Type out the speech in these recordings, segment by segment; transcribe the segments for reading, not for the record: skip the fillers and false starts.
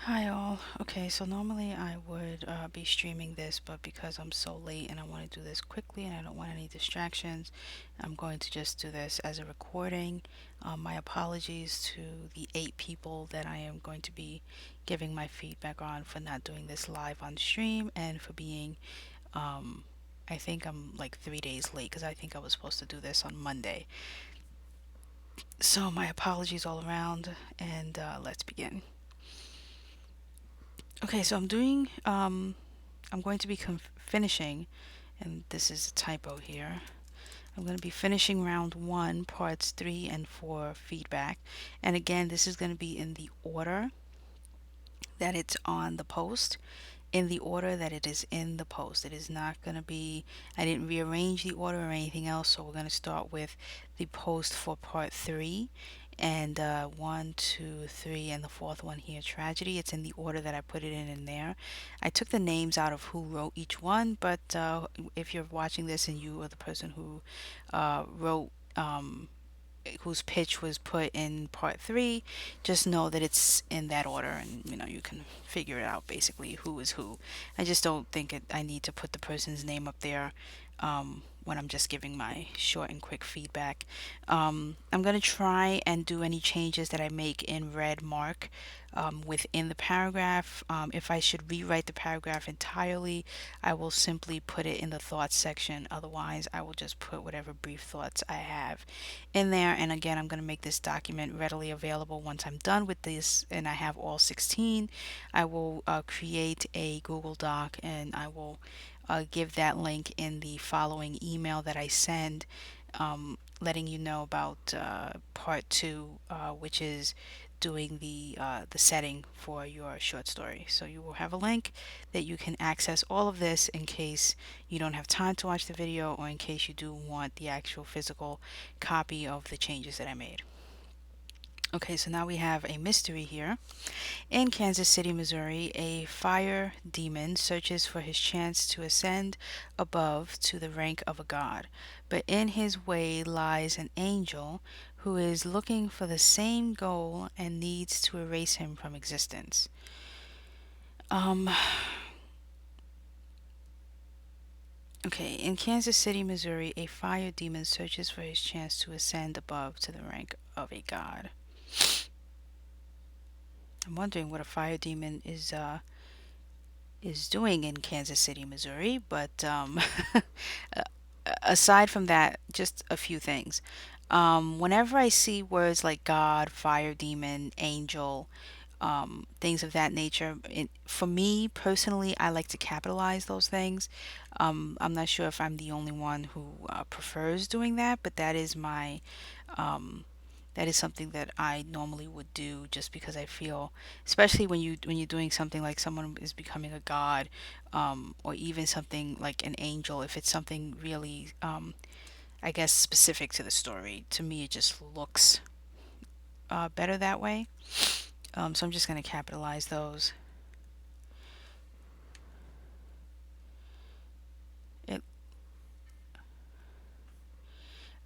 Hi all. Okay, so normally I would be streaming this, but because I'm so late and I want to do this quickly and I don't want any distractions, I'm going to just do this as a recording. My apologies to the 8 people that I am going to be giving my feedback on for not doing this live on stream and for being, um, I think I'm like 3 days late because I think I was supposed to do this on Monday. So my apologies all around, and let's begin. Okay, so I'm going to be finishing, and this is a typo here. I'm going to be finishing round one, parts three and four feedback. And again, this is going to be in the order that it's on the post, in the order that it is in the post. It is not going to be, I didn't rearrange the order or anything else, so we're going to start with the post for part three. And one, two, three, and the fourth one here, tragedy. It's in the order that I put it in there. I took the names out of who wrote each one, but if you're watching this and you are the person who wrote whose pitch was put in part three, just know that it's in that order, and you can figure it out basically who is who. I just don't think I need to put the person's name up there when I'm just giving my short and quick feedback. I'm going to try and do any changes that I make in red mark within the paragraph. If I should rewrite the paragraph entirely, I will simply put it in the thoughts section. Otherwise, I will just put whatever brief thoughts I have in there. And again, I'm going to make this document readily available once I'm done with this and I have all 16. I will create a Google Doc, and I will give that link in the following email that I send, letting you know about part two, which is doing the setting for your short story. So you will have a link that you can access all of this in case you don't have time to watch the video, or in case you do want the actual physical copy of the changes that I made. Okay, so now we have a mystery here. In Kansas City, Missouri, a fire demon searches for his chance to ascend above to the rank of a god. But in his way lies an angel who is looking for the same goal and needs to erase him from existence. Um, okay, in Kansas City, Missouri, a fire demon searches for his chance to ascend above to the rank of a god. I'm wondering what a fire demon is doing in Kansas City, Missouri, but aside from that, just a few things. Whenever I see words like God, fire demon, angel, things of that nature, for me personally, I like to capitalize those things. I'm not sure if I'm the only one who prefers doing that, but um, that is something that I normally would do, just because I feel, especially when you're doing something like someone is becoming a god, or even something like an angel. If it's something really, I guess, specific to the story, to me it just looks better that way. So I'm just going to capitalize those. It,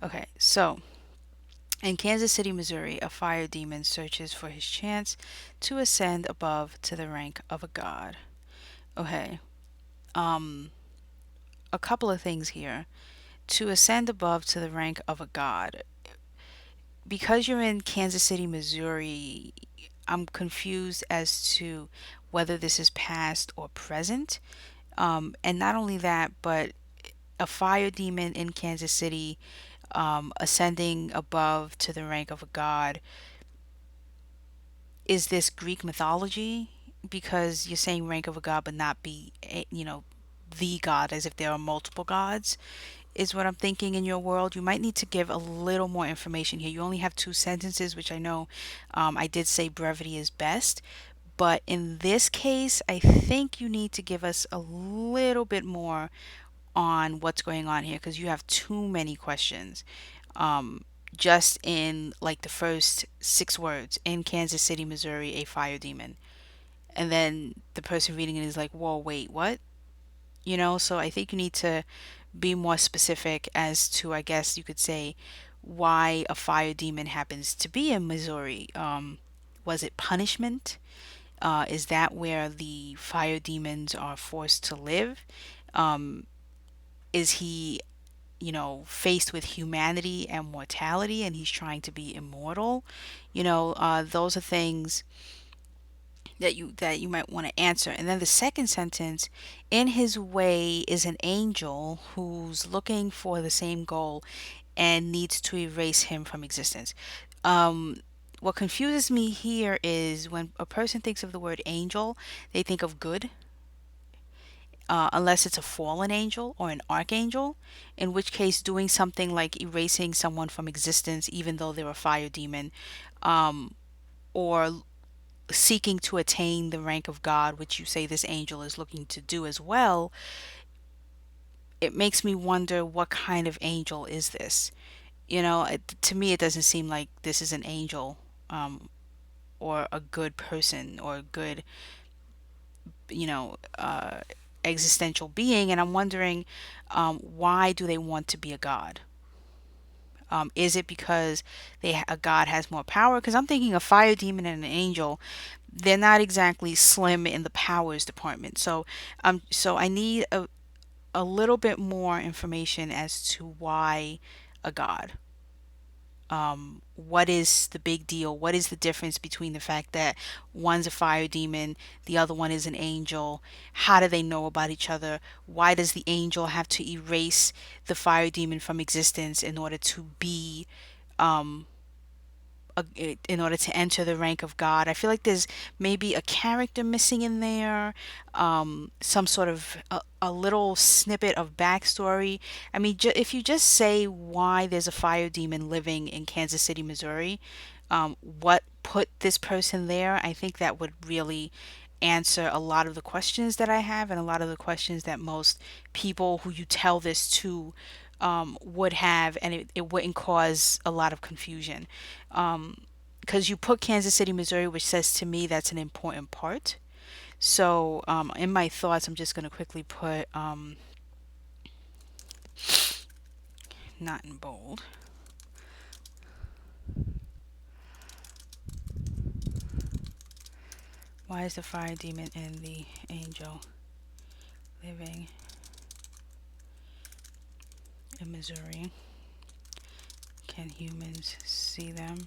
okay, so in Kansas City, Missouri, a fire demon searches for his chance to ascend above to the rank of a god. Okay, um, a couple of things here. To ascend above to the rank of a god. Because you're in Kansas City, Missouri, I'm confused as to whether this is past or present. And not only that, but a fire demon in Kansas City ascending above to the rank of a god. Is this Greek mythology? Because you're saying rank of a god, but not be, the god, as if there are multiple gods, is what I'm thinking in your world. You might need to give a little more information here. You only have 2 sentences, which I know I did say brevity is best. But in this case, I think you need to give us a little bit more on what's going on here, because you have too many questions. Um, just in like the first 6 words, in Kansas City, Missouri, a fire demon. And then the person reading it is like, whoa, wait, what? So I think you need to be more specific as to, I guess you could say, why a fire demon happens to be in Missouri. Was it punishment? Is that where the fire demons are forced to live? Um, is he, faced with humanity and mortality, and he's trying to be immortal? Those are things that you might want to answer. And then the second sentence, in his way is an angel who's looking for the same goal and needs to erase him from existence. Um, what confuses me here is when a person thinks of the word angel, they think of good, unless it's a fallen angel or an archangel, in which case doing something like erasing someone from existence, even though they're a fire demon, um, or seeking to attain the rank of God, which you say this angel is looking to do as well, it makes me wonder, what kind of angel is this? To me, it doesn't seem like this is an angel, or a good person, or a good, you know, uh, existential being. And I'm wondering, why do they want to be a god? Is it because a god has more power? Because I'm thinking a fire demon and an angel, they're not exactly slim in the powers department. So I need a little bit more information as to why a god. What is the big deal? What is the difference between the fact that one's a fire demon, the other one is an angel? How do they know about each other? Why does the angel have to erase the fire demon from existence in order to be um, in order to enter the rank of God? I feel like there's maybe a character missing in there, some sort of a little snippet of backstory. I mean, if you just say why there's a fire demon living in Kansas City, Missouri, what put this person there, I think that would really answer a lot of the questions that I have, and a lot of the questions that most people who you tell this to would have, and it wouldn't cause a lot of confusion. Because you put Kansas City, Missouri, which says to me that's an important part. So in my thoughts, I'm just going to quickly put, not in bold. Why is the fire demon and the angel living in Missouri? Can humans see them?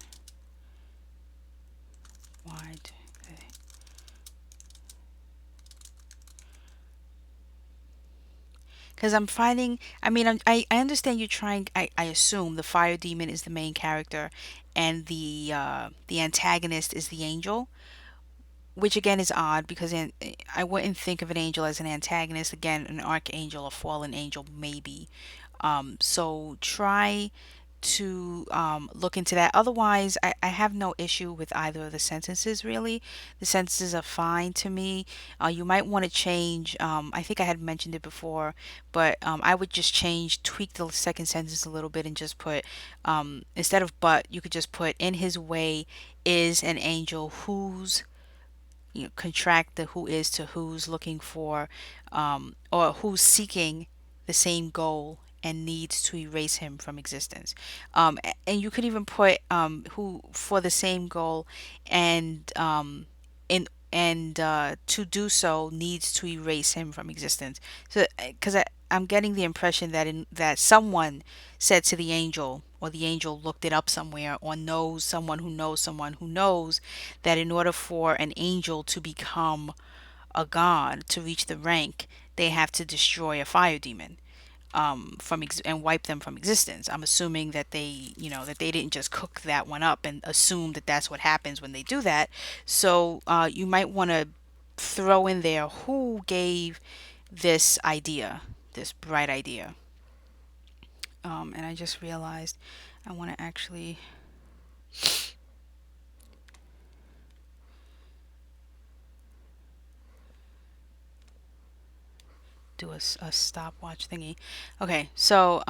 Why do they? Because I'm finding, I mean, I understand you're trying, I assume the fire demon is the main character, and the antagonist is the angel, which again is odd because I wouldn't think of an angel as an antagonist. Again, an archangel, a fallen angel, maybe. So try to look into that. Otherwise, I have no issue with either of the sentences, really. The sentences are fine to me. You might want to change, I think I had mentioned it before, but I would just tweak the second sentence a little bit and just put, instead of but, you could just put, in his way is an angel whose, contract the who is to who's looking for, or who's seeking the same goal and needs to erase him from existence. And you could even put, who for the same goal, and to do so needs to erase him from existence. So because I'm getting the impression that someone said to the angel, or the angel looked it up somewhere, or knows someone who knows someone who knows, that in order for an angel to become a god, to reach the rank, they have to destroy a fire demon, and wipe them from existence. I'm assuming that they didn't just cook that one up and assume that that's what happens when they do that. So you might want to throw in there who gave this idea, this bright idea. And I just realized I want to actually do a stopwatch thingy. Okay, so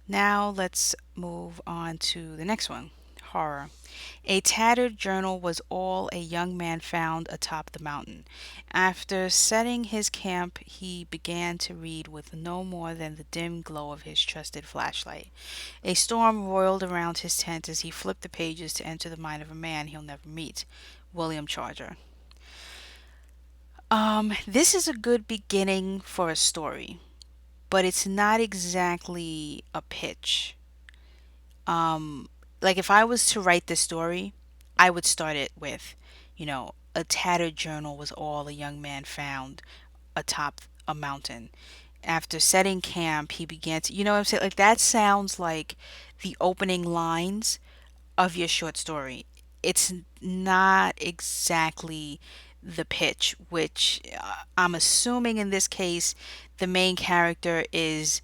now let's move on to the next one. horror. A tattered journal was all a young man found atop the mountain. After setting his camp, he began to read with no more than the dim glow of his trusted flashlight. A storm roiled around his tent as he flipped the pages to enter the mind of a man he'll never meet. William Charger. This is a good beginning for a story, but it's not exactly a pitch. Um, like if I was to write this story, I would start it with, a tattered journal was all a young man found atop a mountain. After setting camp, he began to, you know what I'm saying? Like that sounds like the opening lines of your short story. It's not exactly the pitch, which I'm assuming in this case, the main character is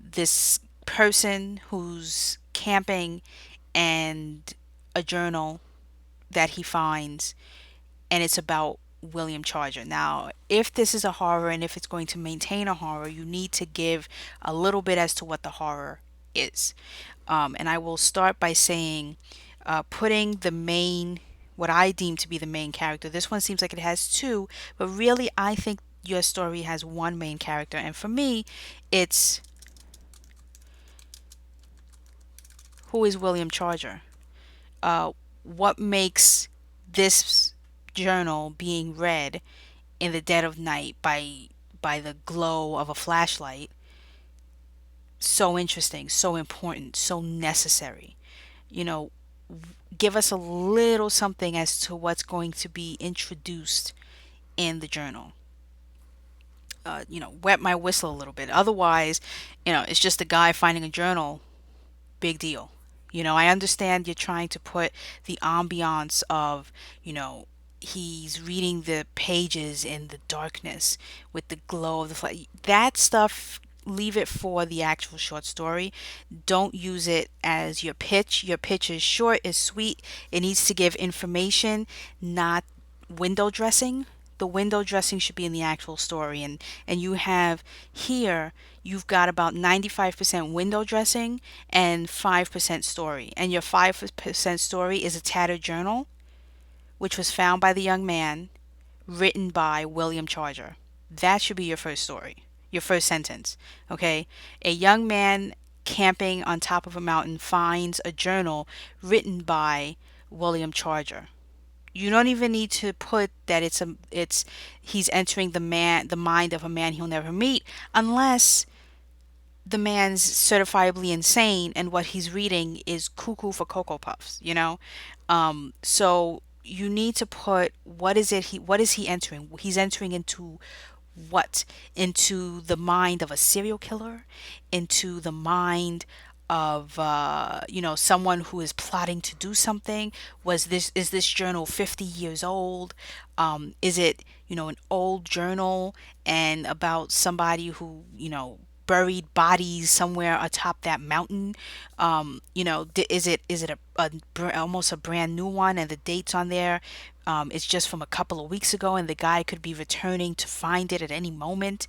this person who's camping and a journal that he finds, and it's about William Charger. Now, if this is a horror and if it's going to maintain a horror, you need to give a little bit as to what the horror is. And I will start by saying, putting the main, what I deem to be the main character. This one seems like it has two, but really, I think your story has one main character. And for me, it's who is William Charger? What makes this journal being read in the dead of night by the glow of a flashlight so interesting, so important, so necessary? You know, give us a little something as to what's going to be introduced in the journal. Wet my whistle a little bit. Otherwise, it's just a guy finding a journal. Big deal. I understand you're trying to put the ambiance of, he's reading the pages in the darkness with the glow of the flag. That stuff, leave it for the actual short story. Don't use it as your pitch. Your pitch is short, is sweet. It needs to give information, not window dressing. The window dressing should be in the actual story, and you have here, you've got about 95% window dressing and 5% story, and your 5% story is a tattered journal which was found by the young man, written by William Charger. That should be your first story, your first sentence. Okay, a young man camping on top of a mountain finds a journal written by William Charger. You don't even need to put that it's he's entering the mind of a man he'll never meet, unless the man's certifiably insane and what he's reading is cuckoo for cocoa puffs. So you need to put, what is he entering? He's entering into what? Into the mind of a serial killer, into the mind of someone who is plotting to do something. Is this journal 50 years old? Is it an old journal and about somebody who buried bodies somewhere atop that mountain? Is it almost a brand new one, and the dates on there, it's just from a couple of weeks ago, and the guy could be returning to find it at any moment?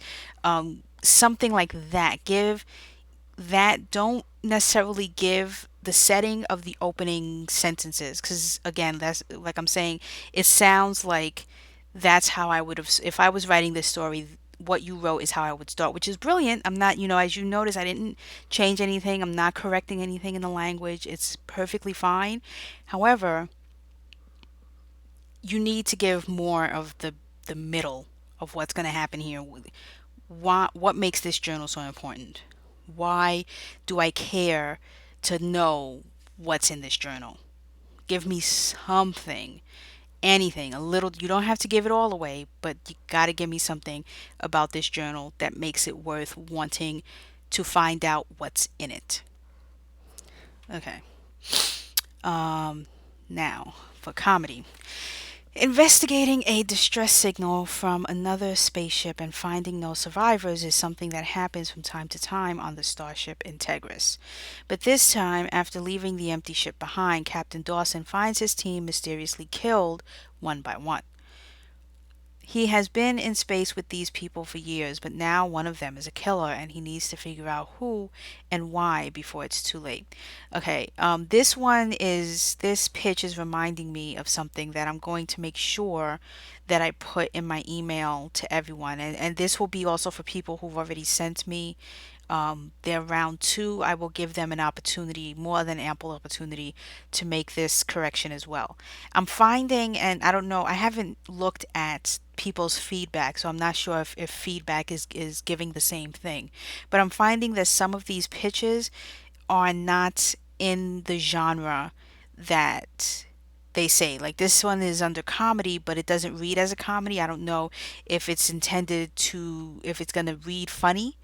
Something like that. Give that. Don't necessarily give the setting of the opening sentences, because again, that's like I'm saying, it sounds like that's how I would have, if I was writing this story, what you wrote is how I would start, which is brilliant. I'm not, as you notice, I didn't change anything. I'm not correcting anything in the language. It's perfectly fine. However, you need to give more of the middle of what's going to happen here. What makes this journal so important? Why do I care to know what's in this journal? Give me something, anything, a little. You don't have to give it all away, but you got to give me something about this journal that makes it worth wanting to find out what's in it. Okay. Now for comedy. Investigating a distress signal from another spaceship and finding no survivors is something that happens from time to time on the starship Integris. But this time, after leaving the empty ship behind, Captain Dawson finds his team mysteriously killed one by one. He has been in space with these people for years, but now one of them is a killer and he needs to figure out who and why before it's too late. Okay, this pitch is reminding me of something that I'm going to make sure that I put in my email to everyone. And this will be also for people who've already sent me their round two. I will give them an opportunity, more than ample opportunity, to make this correction as well. I'm finding, and I don't know, I haven't looked at people's feedback, so I'm not sure if feedback is giving the same thing. But I'm finding that some of these pitches are not in the genre that they say. Like this one is under comedy, but it doesn't read as a comedy. I don't know if it's intended to, if it's going to read funny.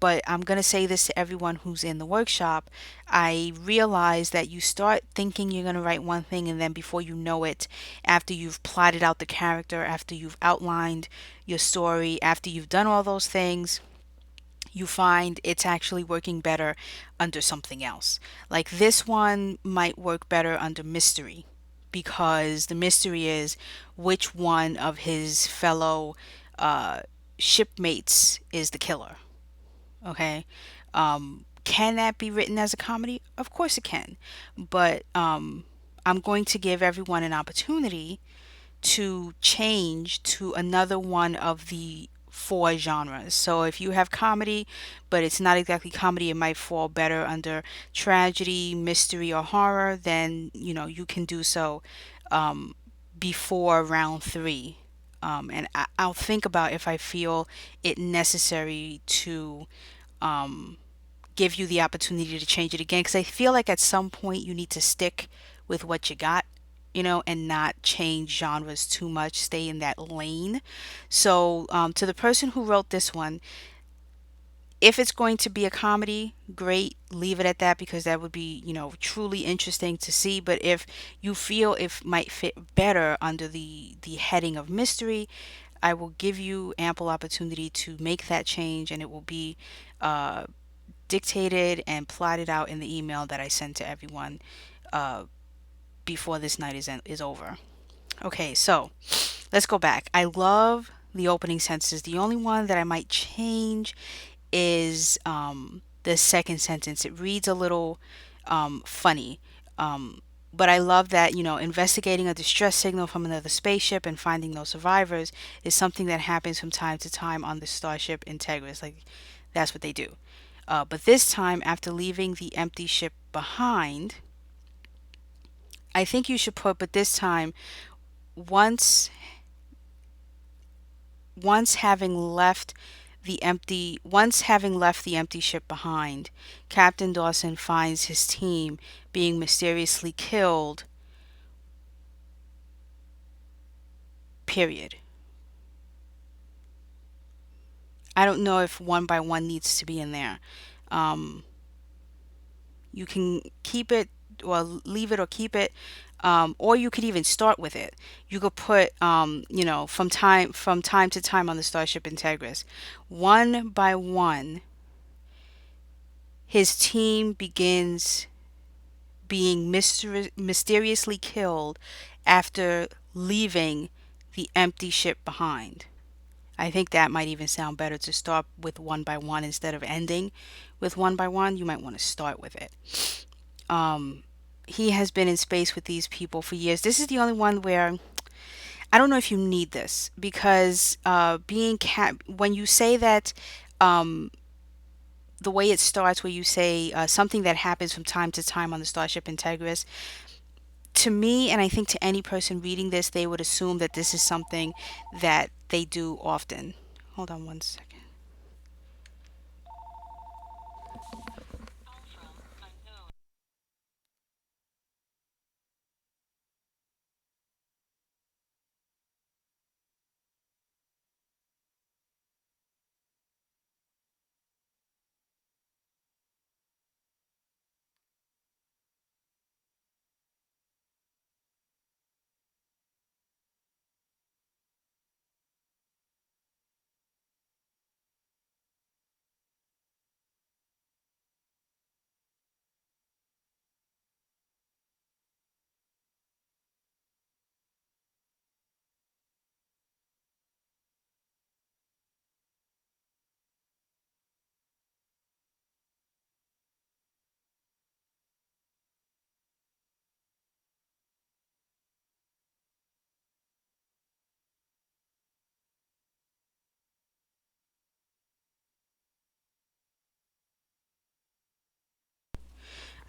But I'm going to say this to everyone who's in the workshop. I realize that you start thinking you're going to write one thing, and then before you know it, after you've plotted out the character, after you've outlined your story, after you've done all those things, you find it's actually working better under something else. Like this one might work better under mystery, because the mystery is which one of his fellow uh, shipmates is the killer. Okay. Can that be written as a comedy? Of course it can. But I'm going to give everyone an opportunity to change to another one of the four genres. So if you have comedy, but it's not exactly comedy, it might fall better under tragedy, mystery, or horror, then you can do so um, before round three. I'll think about if I feel it necessary to give you the opportunity to change it again, because I feel like at some point you need to stick with what you got, and not change genres too much, stay in that lane. So, to the person who wrote this one, if it's going to be a comedy, great, leave it at that, because that would be, truly interesting to see. But if you feel it might fit better under the heading of mystery, I will give you ample opportunity to make that change, and it will be uh, dictated and plotted out in the email that I send to everyone uh, before this night is over. Okay, so let's go back. I love the opening sentences. The only one that I might change is the second sentence. It reads a little funny. But I love that, investigating a distress signal from another spaceship and finding no survivors is something that happens from time to time on the starship Integris. Like, that's what they do. But this time, after leaving the empty ship behind, I think you should put, but this time, once once having left the empty ship behind, Captain Dawson finds his team being mysteriously killed. Period. I don't know if one by one needs to be in there. Um, you can keep it or leave it or keep it, or you could even start with it. You could put, from time to time on the Starship Integris, one by one, his team begins being mysteriously killed after leaving the empty ship behind. I think that might even sound better, to start with one by one instead of ending with one by one. You might want to start with it. Um, he has been in space with these people for years. This is the only one where I don't know if you need this, because when you say that, um, the way it starts, where you say something that happens from time to time on the Starship Integris, to me, and I think to any person reading this, they would assume that this is something that they do often. Hold on one second.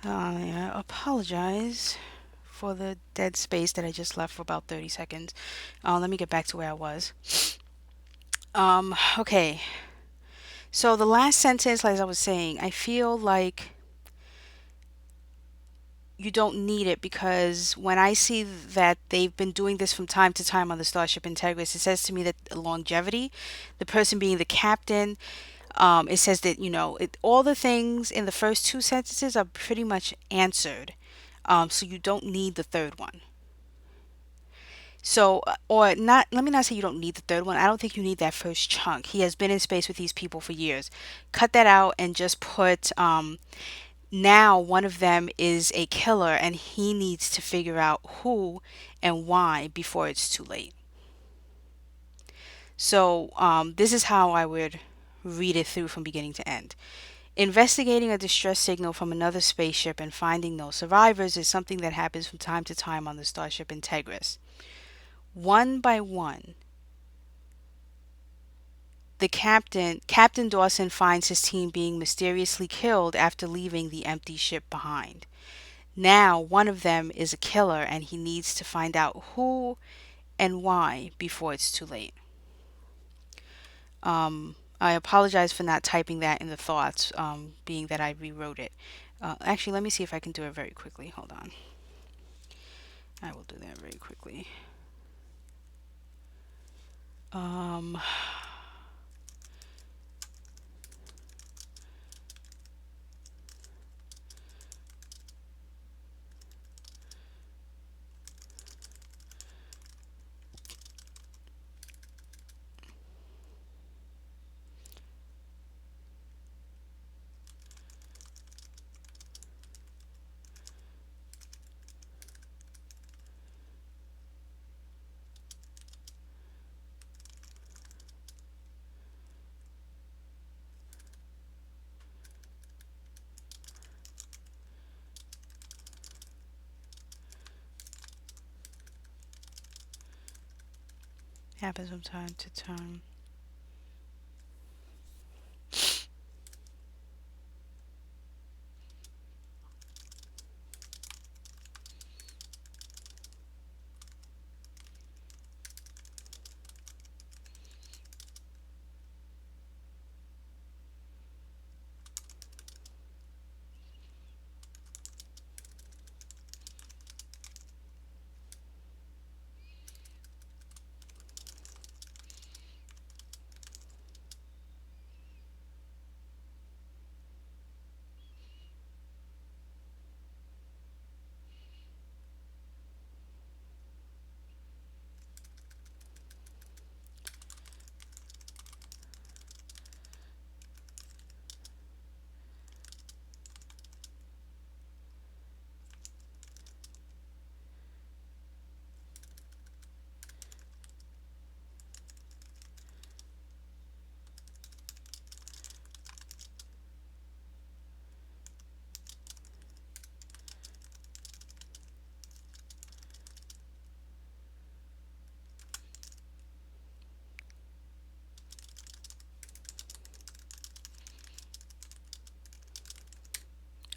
I apologize for the dead space that I just left for about 30 seconds. Let me get back to where I was. Okay. So the last sentence, like I was saying, I feel like you don't need it because when I see that they've been doing this from time to time on the Starship Integris, it says to me that longevity, the person being the captain, it says that, all the things in the first two sentences are pretty much answered. So you don't need the third one. So, or not, let me not say you don't need the third one. I don't think you need that first chunk. He has been in space with these people for years. Cut that out and just put, now one of them is a killer and he needs to figure out who and why before it's too late. So, this is how I would read it through from beginning to end. Investigating a distress signal from another spaceship and finding no survivors is something that happens from time to time on the Starship Integris. One by one, Captain Dawson finds his team being mysteriously killed after leaving the empty ship behind. Now, one of them is a killer and he needs to find out who and why before it's too late. I apologize for not typing that in the thoughts, being that I rewrote it. Actually, let me see if I can do it very quickly. Hold on. I will do that very quickly. Um, happens from time to time.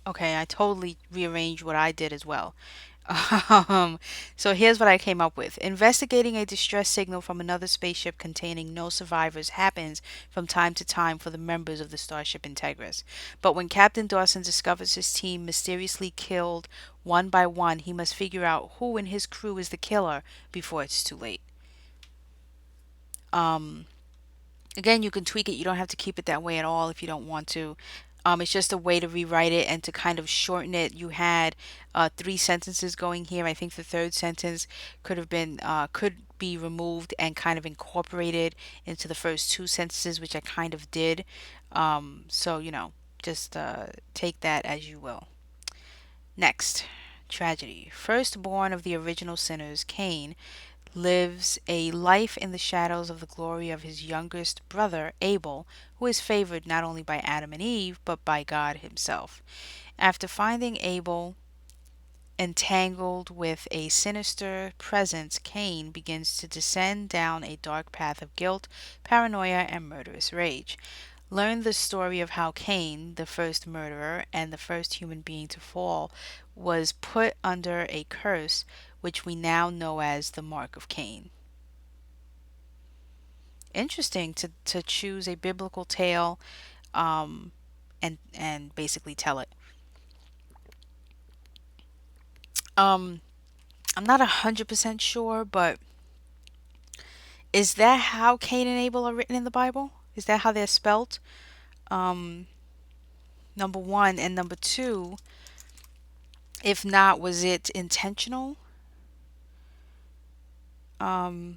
Okay, I totally rearranged what I did as well. Um, so here's what I came up with. Investigating a distress signal from another spaceship containing no survivors happens from time to time for the members of the Starship Integris. But when Captain Dawson discovers his team mysteriously killed one by one, he must figure out who in his crew is the killer before it's too late. Um, Again, you can tweak it. You don't have to keep it that way at all if you don't want to. It's just a way to rewrite it and to kind of shorten it. You had three sentences going here. I think the third sentence could be removed and kind of incorporated into the first two sentences, which I kind of did. So just take that as you will. Next, tragedy. Firstborn of the original sinners, Cain lives a life in the shadows of the glory of his youngest brother, Abel, who is favored not only by Adam and Eve, but by God himself. After finding Abel entangled with a sinister presence, Cain begins to descend down a dark path of guilt, paranoia, and murderous rage. Learn the story of how Cain, the first murderer and the first human being to fall, was put under a curse which we now know as the mark of Cain. Interesting to choose a biblical tale, um, and basically tell it. Um, I'm not 100% sure, but is that how Cain and Abel are written in the Bible? Is that how they're spelled? Um, Number one, and number two, if not, was it intentional? Um,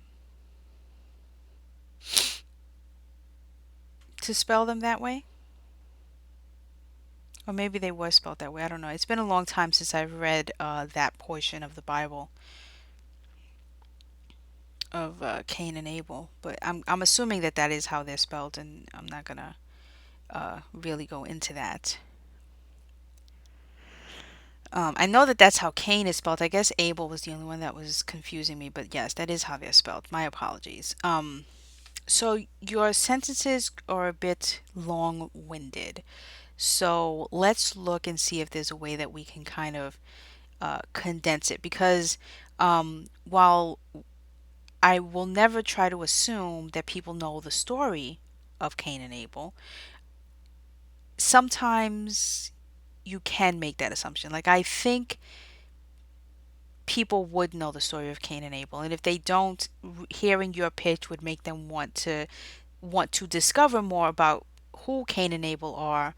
to spell them that way? Or maybe they were spelled that way. I don't know. It's been a long time since I've read that portion of the Bible of Cain and Abel, but I'm assuming that that is how they're spelled, and I'm not gonna really go into that. I know that that's how Cain is spelled. I guess Abel was the only one that was confusing me, but yes, that is how they're spelled. My apologies. So your sentences are a bit long-winded. So let's look and see if there's a way that we can kind of condense it. Because while I will never try to assume that people know the story of Cain and Abel, sometimes you can make that assumption. Like, I think people would know the story of Cain and Abel, and if they don't, hearing your pitch would make them want to discover more about who Cain and Abel are,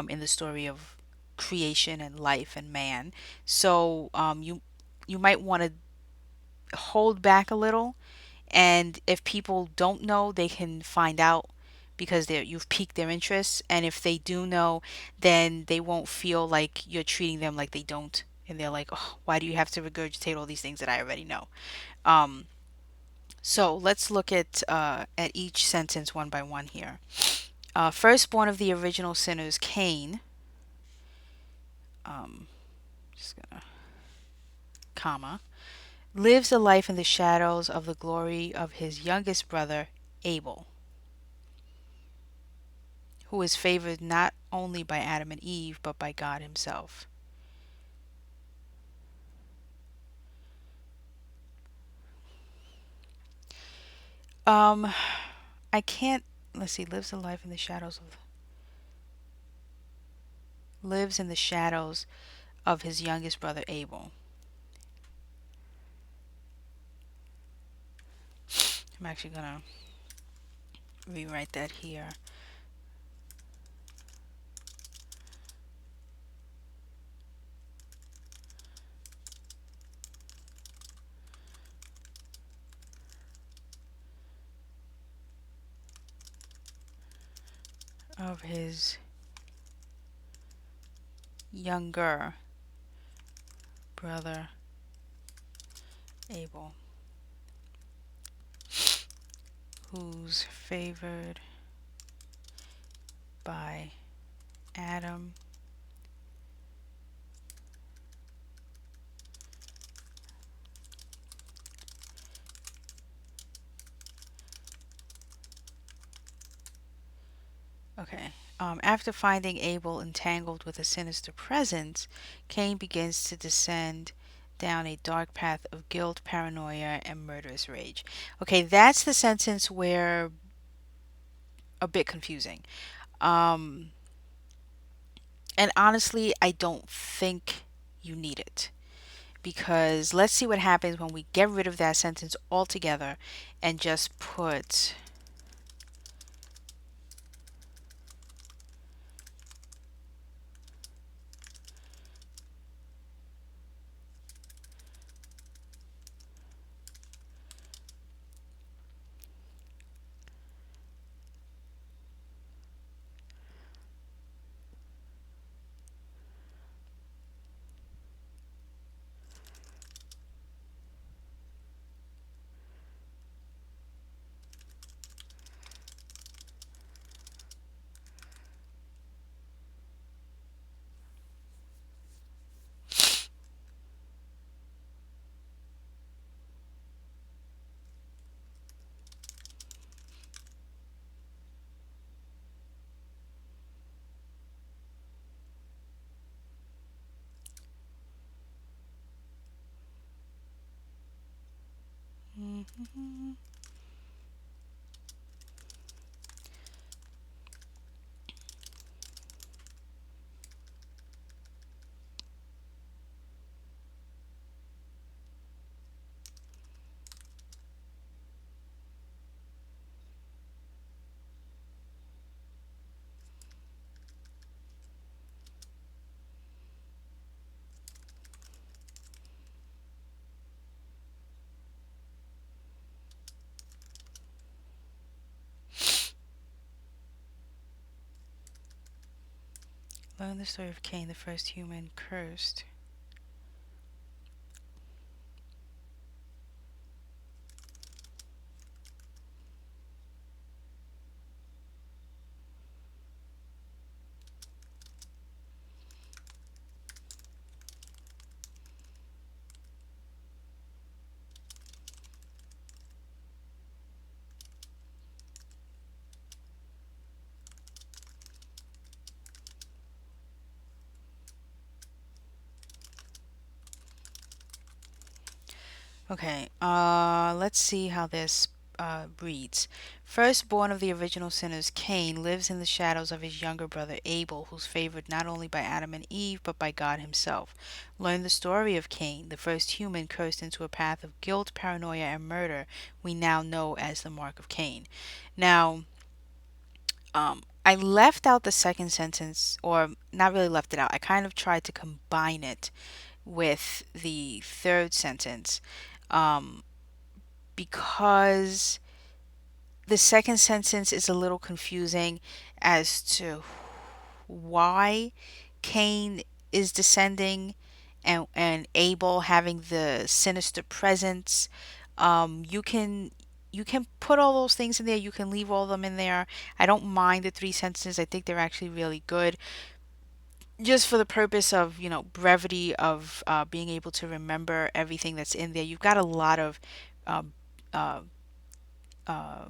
in the story of creation and life and man. So you might want to hold back a little, and if people don't know, they can find out because you've piqued their interest. And if they do know, then they won't feel like you're treating them like they don't, and they're like, oh, why do you have to regurgitate all these things that I already know? Um, so let's look at each sentence one by one here. Firstborn of the original sinners, Cain, um, just gonna comma, lives a life in the shadows of the glory of his youngest brother, Abel, who is favored not only by Adam and Eve, but by God himself. Um, I can't, let's see, lives in the shadows of his youngest brother, Abel. I'm actually gonna rewrite that here. Of his younger brother, Abel, who's favored by Adam Okay. After finding Abel entangled with a sinister presence, Cain begins to descend down a dark path of guilt, paranoia, and murderous rage. Okay, that's the sentence where a bit confusing. Um, and honestly, I don't think you need it. Because let's see what happens when we get rid of that sentence altogether and just put Mhm. Learn the story of Cain, the first human cursed. Okay, let's see how this reads. Firstborn of the original sinners, Cain lives in the shadows of his younger brother Abel, who's favored not only by Adam and Eve, but by God himself. Learn the story of Cain, the first human cursed into a path of guilt, paranoia, and murder we now know as the mark of Cain. Now, I left out the second sentence, or not really left it out. I kind of tried to combine it with the third sentence, um, because the second sentence is a little confusing as to why Cain is descending, and Abel having the sinister presence. You can put all those things in there. You can leave all of them in there. I don't mind the three sentences. I think they're actually really good, just for the purpose of brevity of being able to remember everything that's in there. You've got a lot of um, uh, uh,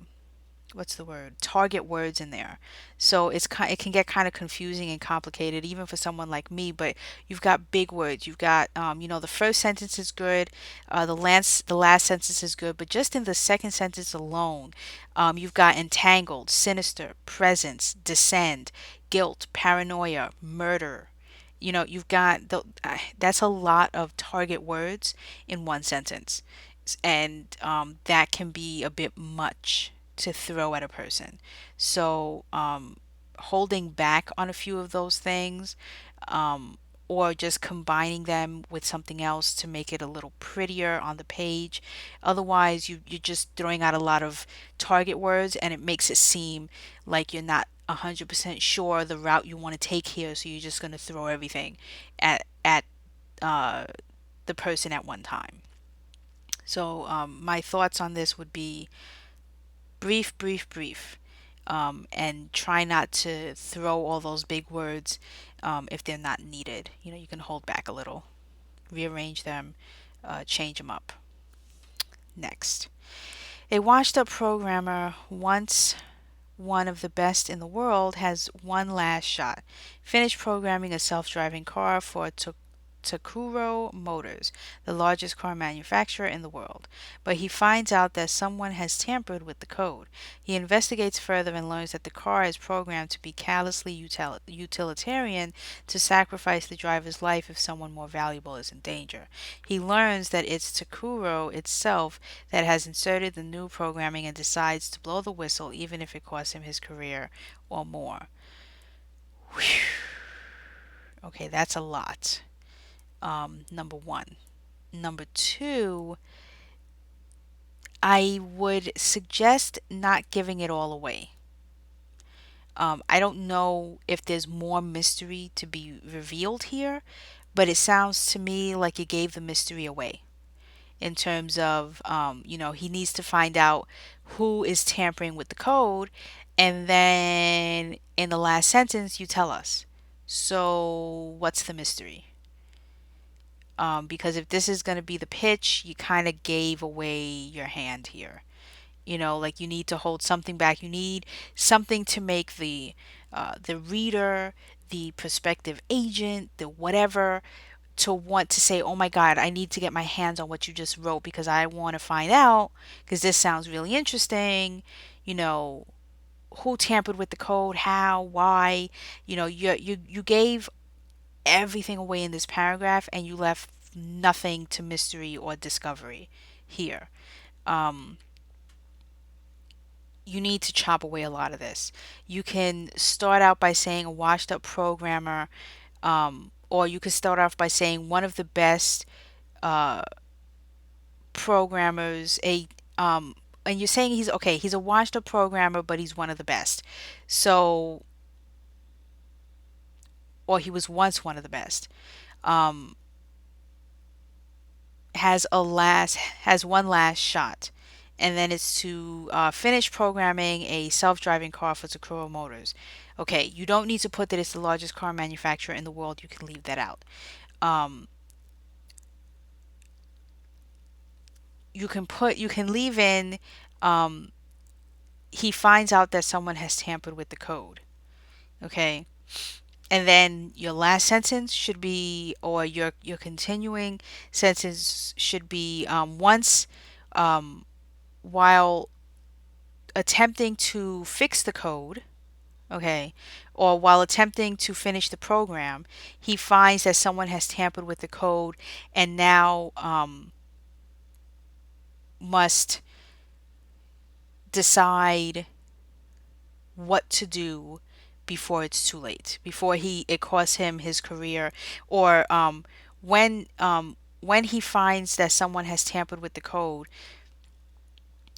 what's the word, target words in there, so it can get kind of confusing and complicated even for someone like me. But you've got big words. You've got the first sentence is good, the last sentence is good, but just in the second sentence alone, you've got entangled, sinister, presence, descend, guilt, paranoia, murder. You've got that's a lot of target words in one sentence, and that can be a bit much to throw at a person. So, holding back on a few of those things, um, or just combining them with something else to make it a little prettier on the page. Otherwise, you're just throwing out a lot of target words, and it makes it seem like you're not 100% sure the route you want to take here. So you're just going to throw everything at uh, the person at one time. So, my thoughts on this would be brief, brief, brief. And try not to throw all those big words if they're not needed. You can hold back a little, rearrange them, change them up. Next. A washed up programmer once one of the best in the world has one last shot. Finish programming a self-driving car for Takuro Motors, the largest car manufacturer in the world. But he finds out that someone has tampered with the code. He investigates further and learns that the car is programmed to be callously utilitarian, to sacrifice the driver's life if someone more valuable is in danger. He learns that it's Takuro itself that has inserted the new programming and decides to blow the whistle even if it costs him his career or more. Whew. Okay, that's a lot. Number one. Number two, I would suggest not giving it all away. I don't know if there's more mystery to be revealed here, but it sounds to me like it gave the mystery away, in terms of, he needs to find out who is tampering with the code, and then in the last sentence, you tell us. So, what's the mystery? Because if this is going to be the pitch, you kind of gave away your hand here. Like, you need to hold something back. You need something to make the reader, the prospective agent, the whatever, to want to say, oh my God, I need to get my hands on what you just wrote because I want to find out because this sounds really interesting. You know, who tampered with the code, how, why. You gave everything away in this paragraph and you left nothing to mystery or discovery here. Um, you need to chop away a lot of this. You can start out by saying a washed up programmer, or you could start off by saying one of the best uh, programmers, and you're saying he's okay, he's a washed up programmer, but he's one of the best. So, or he was once one of the best. Um, has one last shot, and then it's to finish programming a self-driving car for Sakura Motors. Okay, you don't need to put that it's the largest car manufacturer in the world. You can leave that out. Um, you can leave in um, he finds out that someone has tampered with the code. Okay, and then your last sentence should be, or your continuing sentence should be once um, while attempting to fix the code, okay, or while attempting to finish the program, he finds that someone has tampered with the code and now must decide what to do before it's too late, before he it costs him his career, or when he finds that someone has tampered with the code,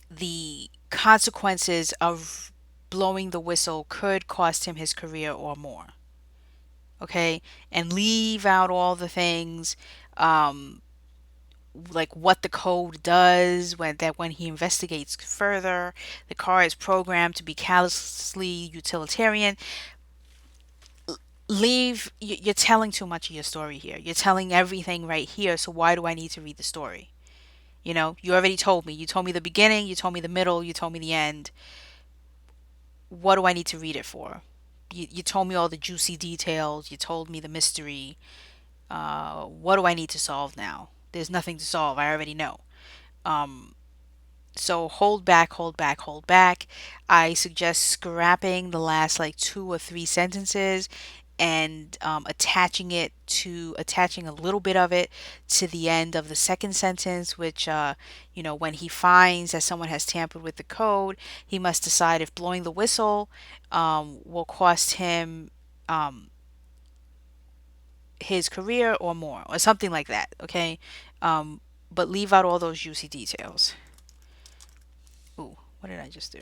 the consequences of blowing the whistle could cost him his career or more. Okay, and leave out all the things, um, like what the code does when he investigates further, the car is programmed to be callously utilitarian. You're telling too much of your story here. You're telling everything right here, so why do I need to read the story? You already told me. You told me the beginning, you told me the middle, you told me the end. What do I need to read it for? You told me all the juicy details, you told me the mystery. What do I need to solve now? There's nothing to solve. I already know. Um, so hold back, hold back, hold back. I suggest scrapping the last like two or three sentences and attaching a little bit of it to the end of the second sentence, which when he finds that someone has tampered with the code, he must decide if blowing the whistle will cost him um, his career or more, or something like that. Okay, um, but leave out all those juicy details. Ooh, what did I just do?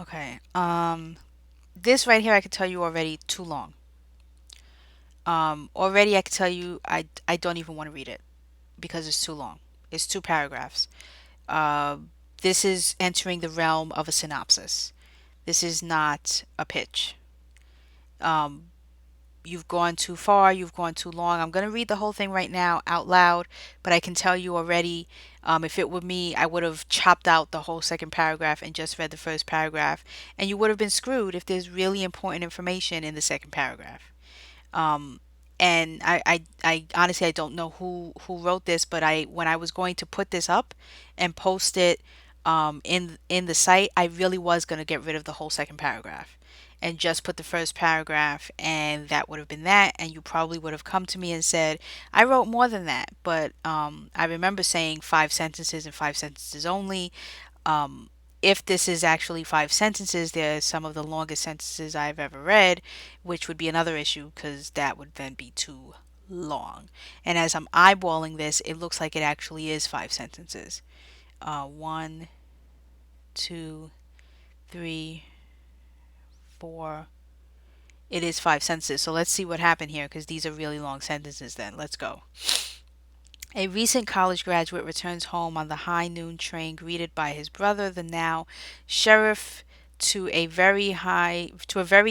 Okay. This right here, I could tell you already too long. Already I could tell you I don't even want to read it because it's too long. It's two paragraphs. Uh, this is entering the realm of a synopsis. This is not a pitch. Um, you've gone too far. You've gone too long. I'm going to read the whole thing right now out loud, but I can tell you already, if it were me, I would have chopped out the whole second paragraph and just read the first paragraph, and you would have been screwed if there's really important information in the second paragraph. Um, and I honestly I don't know who wrote this, but I when I was going to put this up and post it in the site, I really was going to get rid of the whole second paragraph and just put the first paragraph, and that would have been that. And you probably would have come to me and said, I wrote more than that, but I remember saying five sentences and five sentences only. Um, if this is actually five sentences, they're some of the longest sentences I've ever read, which would be another issue because that would then be too long. And as I'm eyeballing this, it looks like it actually is five sentences. One, two, three, four. It is 5 sentences. So let's see what happened here because these are really long sentences then. Let's go. A recent college graduate returns home on the high noon train greeted by his brother, the now sheriff, to a very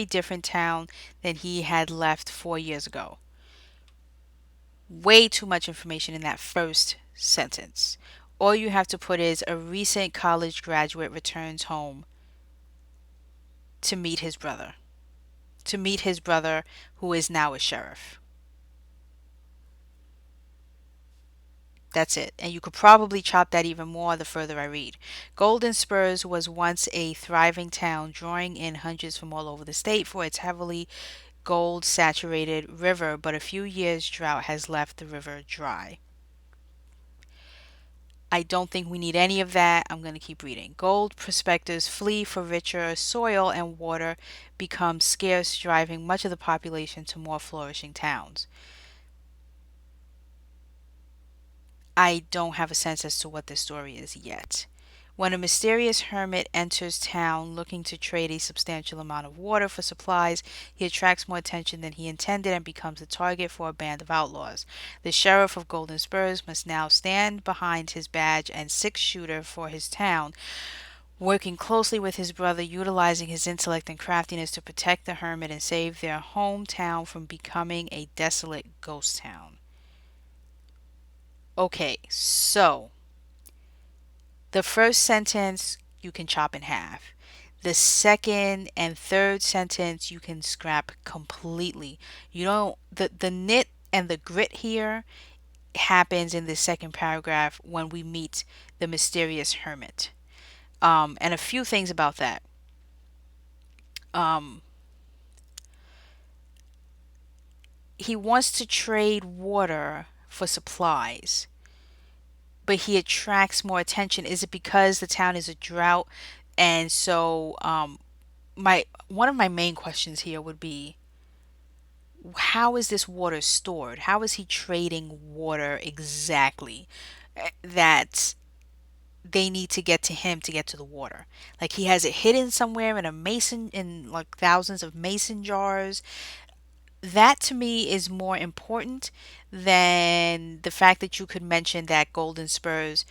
different town than he had left 4 years ago. Way too much information in that first sentence. All you have to put is a recent college graduate returns home to meet his brother. To meet his brother who is now a sheriff. That's it. And you could probably chop that even more the further I read. Golden Spurs was once a thriving town, drawing in hundreds from all over the state for its heavily gold saturated river, but a few years' drought has left the river dry. I don't think we need any of that. I'm going to keep reading. Gold prospectors flee for richer soil, and water becomes scarce, driving much of the population to more flourishing towns. I don't have a sense as to what this story is yet. When a mysterious hermit enters town looking to trade a substantial amount of water for supplies, he attracts more attention than he intended and becomes a target for a band of outlaws. The sheriff of Golden Spurs must now stand behind his badge and six-shooter for his town, working closely with his brother, utilizing his intellect and craftiness to protect the hermit and save their hometown from becoming a desolate ghost town. Okay, so the first sentence you can chop in half. The second and third sentence you can scrap completely. You don't the knit and the grit here happens in the second paragraph when we meet the mysterious hermit. And a few things about that. Um, he wants to trade water for supplies, but he attracts more attention. Is it because the town is a drought? And so my one of my main questions here would be, how is this water stored? How is he trading water exactly that they need to get to him to get to the water? Like he has it hidden somewhere in a mason, in like thousands of mason jars. That to me is more important than the fact that you could mention that Golden Spurs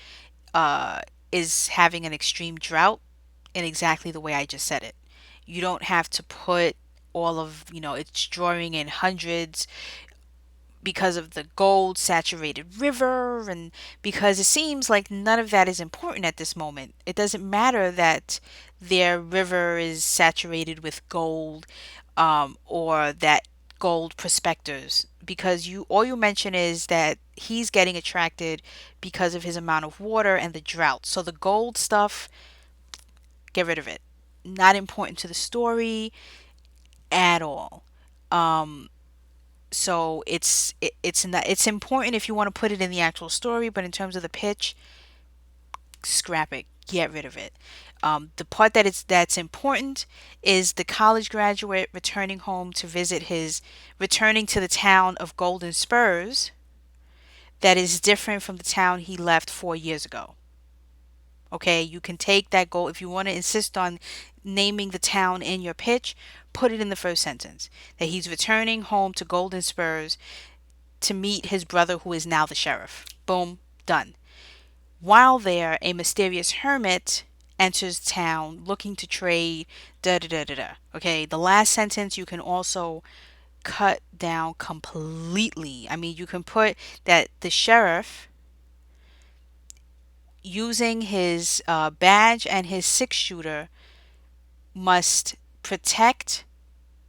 uh, is having an extreme drought in exactly the way I just said it. You don't have to put all of, it's drawing in hundreds because of the gold saturated river, and because it seems like none of that is important at this moment. It doesn't matter that their river is saturated with gold, or that gold prospectors, because you all you mention is that he's getting attracted because of his amount of water and the drought. So the gold stuff, get rid of it. Not important to the story at all. Um, so it's important if you want to put it in the actual story, but in terms of the pitch, scrap it, get rid of it. The part that's important is the college graduate returning to the town of Golden Spurs that is different from the town he left 4 years ago. Okay, you can take that goal if you want to insist on naming the town in your pitch, put it in the first sentence that he's returning home to Golden Spurs to meet his brother who is now the sheriff. Boom, done. While there, a mysterious hermit enters town looking to trade da da da da da. Okay, the last sentence you can also cut down completely. I mean, you can put that the sheriff, using his badge and his six-shooter, must protect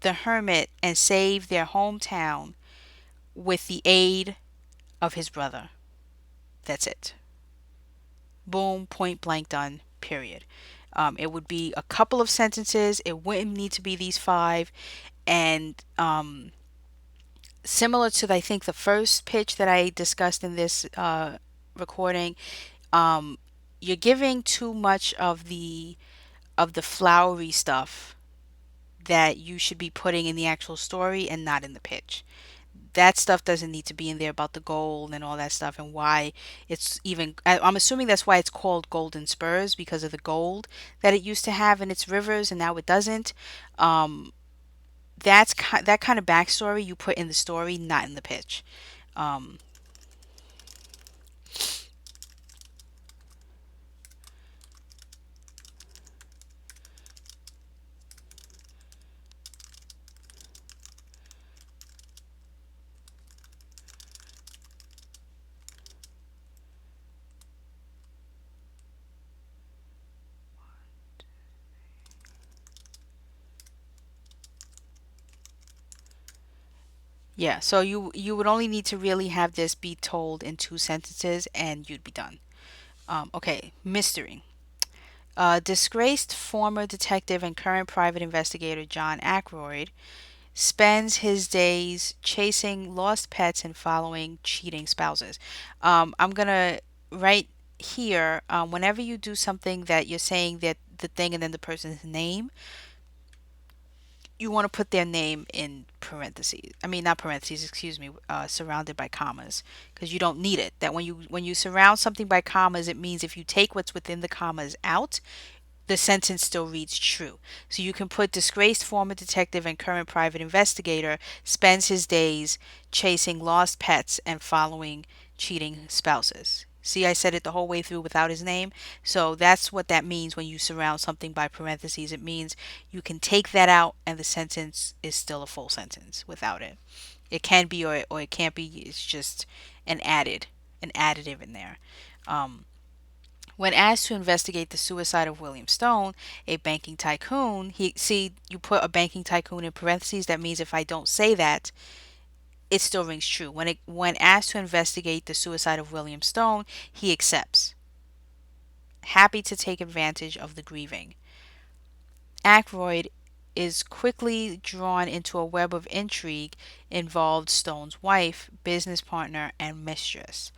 the hermit and save their hometown with the aid of his brother. That's it. Boom, point blank, done, period. It would be a couple of sentences. It wouldn't need to be these five. And similar to, I think, the first pitch that I discussed in this recording, um, you're giving too much of the flowery stuff that you should be putting in the actual story and not in the pitch. That stuff doesn't need to be in there about the gold and all that stuff, and why it's even, I'm assuming that's why it's called Golden Spurs, because of the gold that it used to have in its rivers and now it doesn't. um that kind of backstory you put in the story, not in the pitch. Um, yeah, so you would only need to really have this be told in two sentences, and you'd be done. Okay, mystery. Disgraced former detective and current private investigator John Ackroyd spends his days chasing lost pets and following cheating spouses. I'm gonna write here, whenever you do something that you're saying that the thing and then the person's name, you want to put their name in parentheses. I mean, not parentheses, excuse me, surrounded by commas, because you don't need it. That when you surround something by commas, it means if you take what's within the commas out, the sentence still reads true. So you can put disgraced former detective and current private investigator spends his days chasing lost pets and following cheating spouses. See, I said it the whole way through without his name. So that's what that means when you surround something by parentheses. It means you can take that out and the sentence is still a full sentence without it. It can be or it can't be. It's just an an additive in there. Um, when asked to investigate the suicide of William Stone, a banking tycoon, he see you put a banking tycoon in parentheses. That means if I don't say that, it still rings true. When asked to investigate the suicide of William Stone, he accepts, happy to take advantage of the grieving. Ackroyd is quickly drawn into a web of intrigue involved Stone's wife, business partner, and mistress.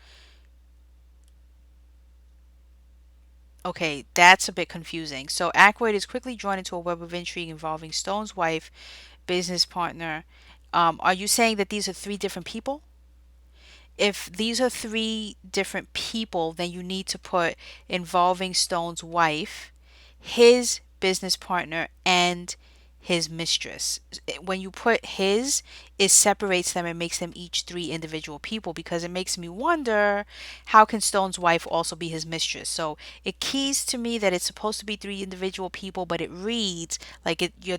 Okay, that's a bit confusing. So Ackroyd is quickly drawn into a web of intrigue involving Stone's wife, business partner. Are you saying that these are three different people? If these are three different people, then you need to put involving Stone's wife, his business partner, and his mistress. When you put his, it separates them and makes them each three individual people, because it makes me wonder, how can Stone's wife also be his mistress? So it keys to me that it's supposed to be three individual people, but it reads like you're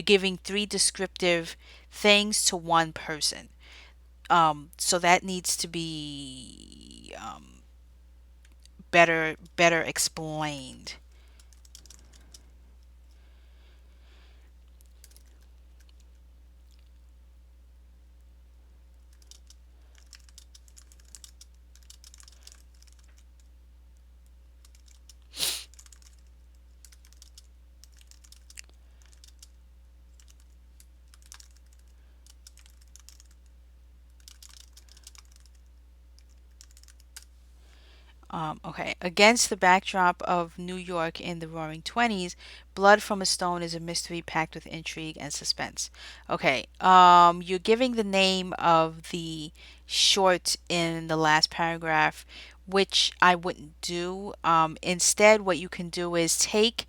giving three descriptive things to one person. So that needs to be better explained. Okay, against the backdrop of New York in the Roaring Twenties, Blood from a Stone is a mystery packed with intrigue and suspense. Okay, you're giving the name of the short in the last paragraph, which I wouldn't do. Instead, what you can do is take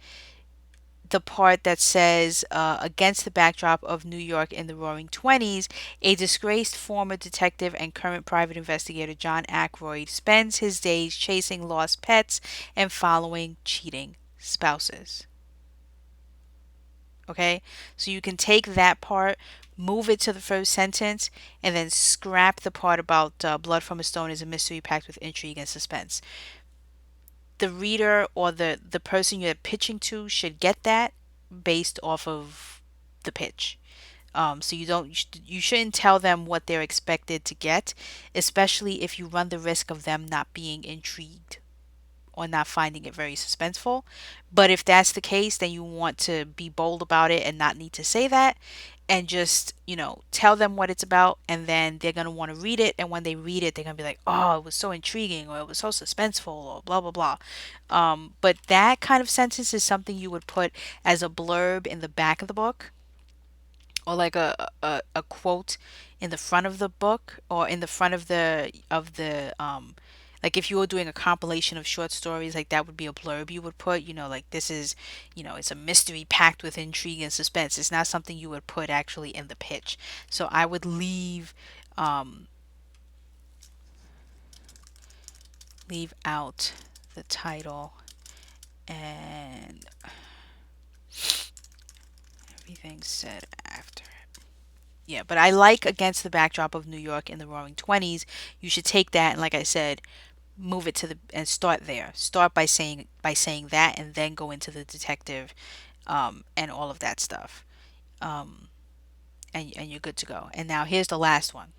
the part that says, against the backdrop of New York in the Roaring Twenties, a disgraced former detective and current private investigator, John Ackroyd, spends his days chasing lost pets and following cheating spouses. Okay? So you can take that part, move it to the first sentence, and then scrap the part about Blood from a Stone is a mystery packed with intrigue and suspense. The reader or the person you're pitching to should get that based off of the pitch. So you shouldn't tell them what they're expected to get, especially if you run the risk of them not being intrigued or not finding it very suspenseful. But if that's the case, then you want to be bold about it and not need to say that, and just, tell them what it's about, and then they're going to want to read it. And when they read it, they're going to be like, oh, it was so intriguing, or it was so suspenseful, or blah, blah, blah. But that kind of sentence is something you would put as a blurb in the back of the book, or like a quote in the front of the book, or in the front of the Like if you were doing a compilation of short stories, like that would be a blurb you would put, like this is, it's a mystery packed with intrigue and suspense. It's not something you would put actually in the pitch. So I would um, leave out the title and everything said after. Yeah, but I like against the backdrop of New York in the Roaring Twenties. You should take that and, like I said, move it to the and start there. Start by saying that, and then go into the detective, and all of that stuff. Um, and you're good to go. And now here's the last one.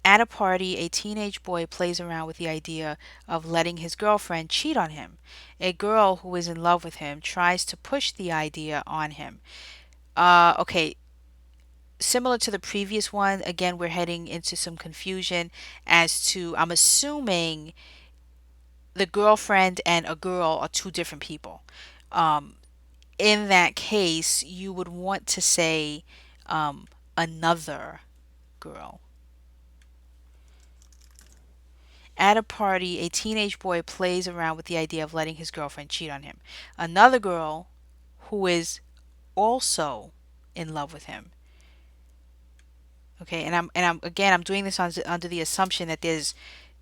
At a party, a teenage boy plays around with the idea of letting his girlfriend cheat on him. A girl who is in love with him tries to push the idea on him. Okay, similar to the previous one, again, we're heading into some confusion as to, I'm assuming the girlfriend and a girl are two different people. Um, in that case, you would want to say um, another girl. At a party, a teenage boy plays around with the idea of letting his girlfriend cheat on him. Another girl who is also in love with him. Okay, and I'm doing this under the assumption that there's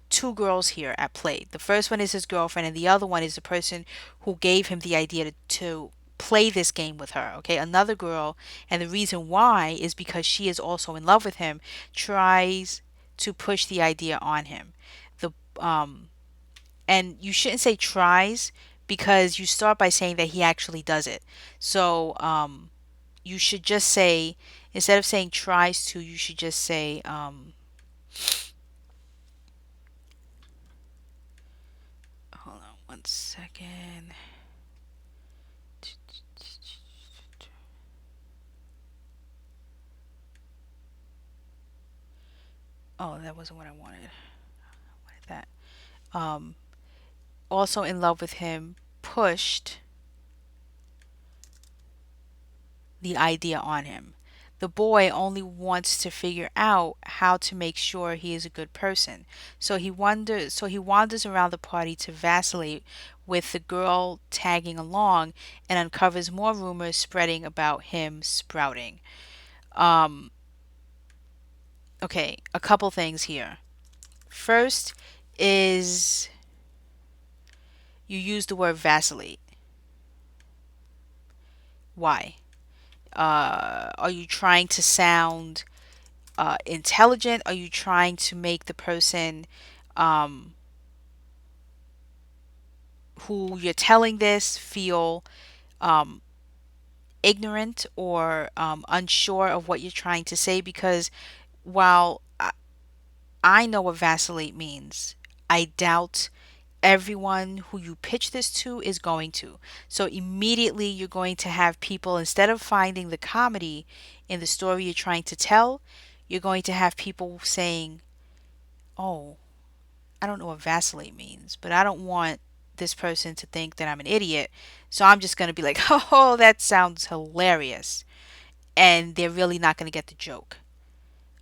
two girls here at play. The first one is his girlfriend, and the other one is the person who gave him the idea to play this game with her. Okay, another girl, and the reason why is because she is also in love with him, tries to push the idea on him. The and you shouldn't say tries, because you start by saying that he actually does it. So you should just say, instead of saying tries to, you should just say hold on one second. Oh, that wasn't what I wanted. I wanted that. Um, also in love with him, pushed the idea on him. The boy only wants to figure out how to make sure he is a good person. So he wanders around the party to vacillate with the girl tagging along, and uncovers more rumors spreading about him sprouting. Um, okay, a couple things here. First is you use the word vacillate. Why? Are you trying to sound intelligent? Are you trying to make the person um, who you're telling this feel um, ignorant or unsure of what you're trying to say? Because while I know what vacillate means, I doubt everyone who you pitch this to is going to. So immediately you're going to have people, instead of finding the comedy in the story you're trying to tell, you're going to have people saying, "Oh, I don't know what vacillate means, but I don't want this person to think that I'm an idiot. So I'm just going to be like, oh, that sounds hilarious." And they're really not going to get the joke.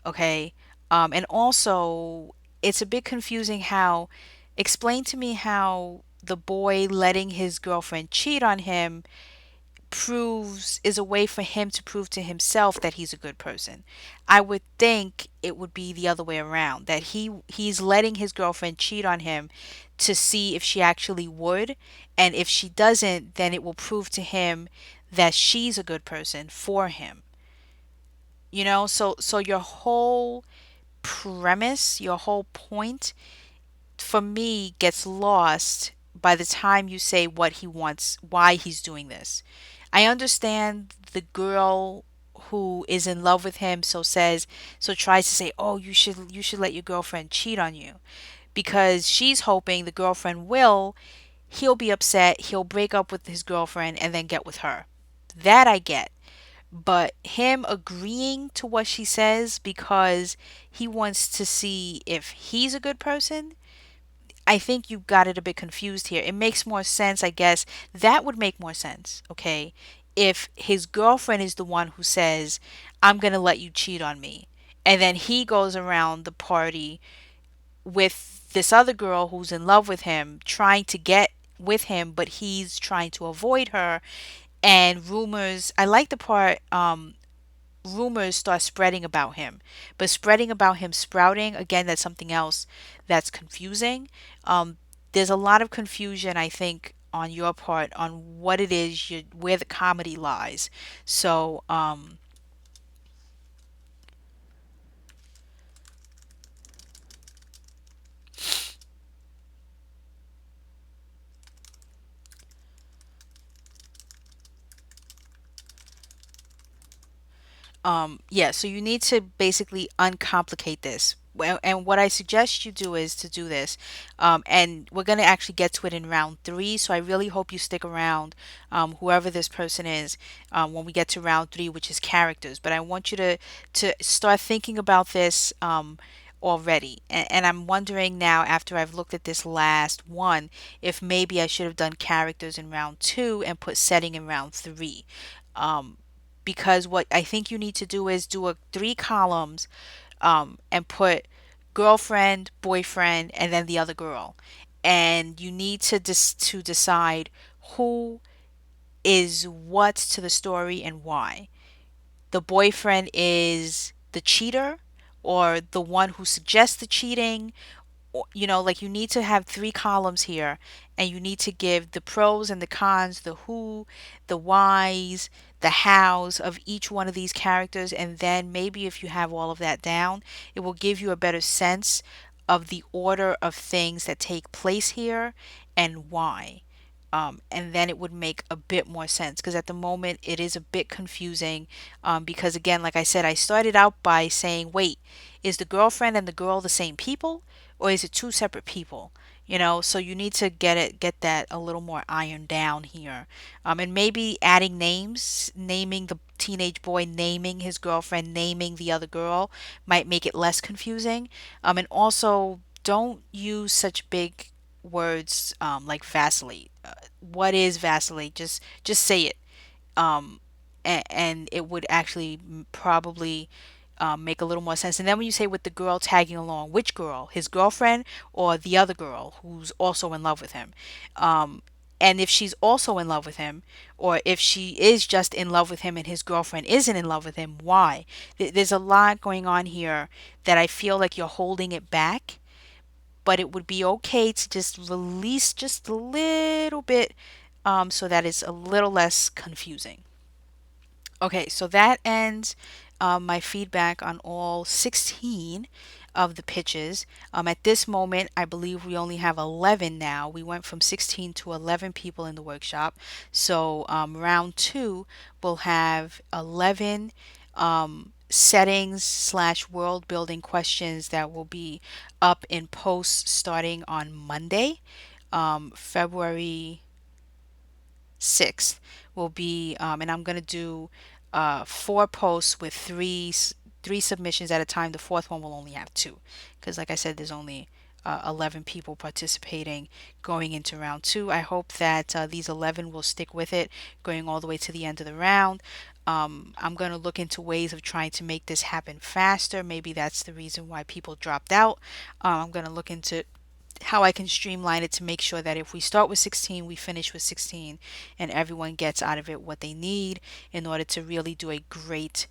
Okay. And also, it's a bit confusing how, explain to me how the boy letting his girlfriend cheat on him is a way for him to prove to himself that he's a good person. I would think it would be the other way around, that he's letting his girlfriend cheat on him to see if she actually would, and if she doesn't, then it will prove to him that she's a good person for him. So your whole premise, your whole point, for me, gets lost by the time you say what he wants, why he's doing this. I understand the girl who is in love with him, so tries to say, "Oh, you should let your girlfriend cheat on you," because she's hoping the girlfriend will, he'll be upset, he'll break up with his girlfriend and then get with her. That I get. But him agreeing to what she says because he wants to see if he's a good person, I think you got it a bit confused here. It makes more sense, I guess. That would make more sense, okay? If his girlfriend is the one who says, "I'm going to let you cheat on me." And then he goes around the party with this other girl who's in love with him trying to get with him, but he's trying to avoid her. And rumors, I like the part, rumors start spreading about him. But spreading about him sprouting, again, that's something else that's confusing. Um, there's a lot of confusion, I think, on your part on what it is, where the comedy lies. So, yeah, so you need to basically uncomplicate this. Well, and what I suggest you do is to do this. And we're going to actually get to it in round three. So I really hope you stick around, whoever this person is, when we get to round three, which is characters. But I want you to start thinking about this, already. And I'm wondering now, after I've looked at this last one, if maybe I should have done characters in round two and put setting in round three. Um, because what I think you need to do is do a three columns, and put girlfriend, boyfriend, and then the other girl. And you need to decide who is what to the story and why. The boyfriend is the cheater, or the one who suggests the cheating, like you need to have three columns here, and you need to give the pros and the cons, the who, the whys, the hows of each one of these characters. And then maybe if you have all of that down, it will give you a better sense of the order of things that take place here and why. And then it would make a bit more sense, because at the moment it is a bit confusing, because again, like I said, I started out by saying, wait, is the girlfriend and the girl the same people, or is it two separate people? So you need to get that a little more ironed down here. And maybe adding names, naming the teenage boy, naming his girlfriend, naming the other girl, might make it less confusing. And also, don't use such big words, like vacillate. What is vacillate? Just say it. um, and it would actually probably, make a little more sense. And then when you say with the girl tagging along, which girl? His girlfriend or the other girl who's also in love with him? Um, and if she's also in love with him, or if she is just in love with him and his girlfriend isn't in love with him, why? There's a lot going on here that I feel like you're holding it back, but it would be okay to just release just a little bit, so that it's a little less confusing. Okay, so that ends, my feedback on all 16 of the pitches. At this moment, I believe we only have 11 now. We went from 16 to 11 people in the workshop. So, round two will have 11, settings slash world building questions that will be up in posts starting on Monday, February 6th will be, and I'm going to do, four posts with three submissions at a time. The fourth one will only have two, because like I said, there's only, 11 people participating going into round two. I hope that, these 11 will stick with it going all the way to the end of the round. I'm going to look into ways of trying to make this happen faster. Maybe that's the reason why people dropped out. I'm going to look into how I can streamline it to make sure that if we start with 16, we finish with 16, and everyone gets out of it what they need in order to really do a great,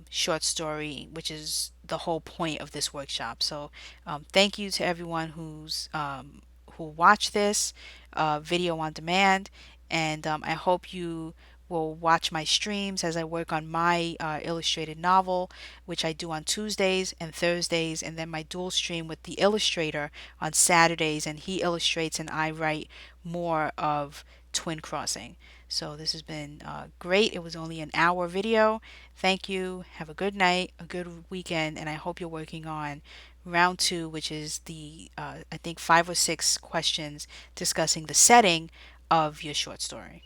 short story, which is the whole point of this workshop. So, thank you to everyone who watched this, video on demand, and, I hope you will watch my streams as I work on my, illustrated novel, which I do on Tuesdays and Thursdays, and then my dual stream with the illustrator on Saturdays, and he illustrates and I write more of Twin Crossing. So this has been, great. It was only an hour video. Thank you. Have a good night, a good weekend, and I hope you're working on round two, which is the, I think, 5 or 6 questions discussing the setting of your short story.